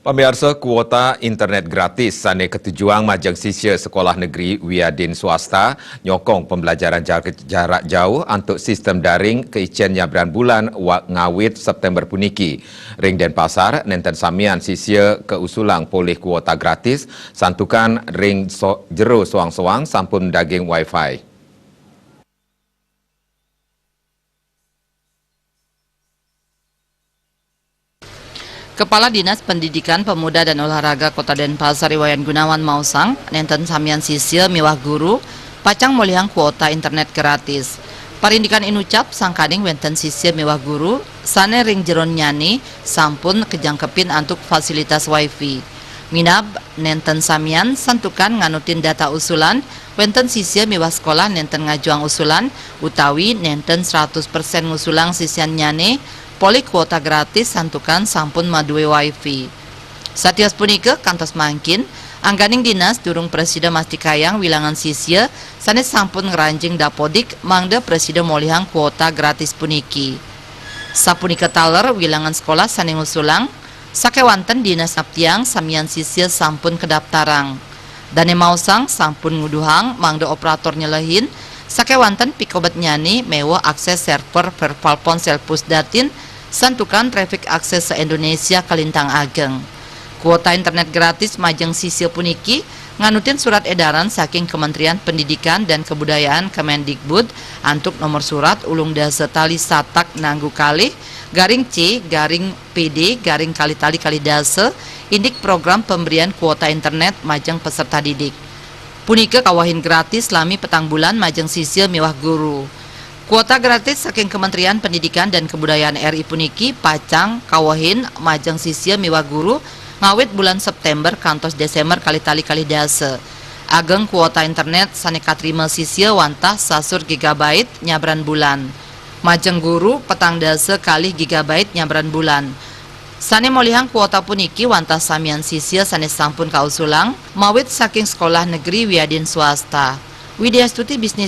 Pemirsa, kuota internet gratis sane ketujuan majang siswa sekolah negeri wiadin swasta nyokong pembelajaran jarak jauh untuk sistem daring keicen nyabran bulan ngawit September puniki. Ring Denpasar nenten samian siswa keusulang polih kuota gratis santukan ring jero soang-soang sampun daging wifi. Kepala Dinas Pendidikan Pemuda dan Olahraga Kota Denpasar Iwayan Gunawan Mausang, nenten samian siswa miwah guru, pacang molihang kuota internet gratis. Parindikan inucap sangkading wenten siswa miwah guru, sane ring jeron nyani, sampun kejangkepin antuk fasilitas wifi. Minab, nenten samian, santukan nganutin data usulan, wenten siswa miwah sekolah nenten ngajuang usulan, utawi nenten 100% ngusulang sisian nyane, poli kuota gratis santukan sampun madue wifi. Satias punika kantos mangkin, angganing dinas durung presiden mastikayang wilangan sisya sanes sampun ngeranjing dapodik mangda presiden molihang kuota gratis puniki. Sapunika taler wilangan sekolah sane ngusulang, sakewanten dinas naptiang samian sisya sampun kedaftarang. Dane mausang sampun nguduhang mangda operator nyelehin, sakewanten pikobat nyani mewa akses server verbal ponsel pusdatin santukan traffic akses se-Indonesia kalintang ageng. Kuota internet gratis majeng siswa puniki nganutin surat edaran saking Kementerian Pendidikan dan Kebudayaan Kemendikbud antuk nomor surat ulung dasa tali satak nanggu kalih garing C garing PD garing kali tali kali dasa indik program pemberian kuota internet majeng peserta didik. Punika kawahin gratis lami petang bulan majeng siswa miwah guru. Kuota gratis saking Kementerian Pendidikan dan Kebudayaan RI puniki pacang kawahin majeng siswa miwah guru ngawit bulan September kantos Desember kali tali kali dasa. Ageng kuota internet sane katrima siswa wantah sasur gigabyte nyabran bulan. Majeng guru petang dasa kali gigabyte nyabran bulan. Sane molihang kuota puniki wantah samian siswa sane sampun kausulang mawit saking sekolah negeri wiadin swasta. Widya Stuti Bisnis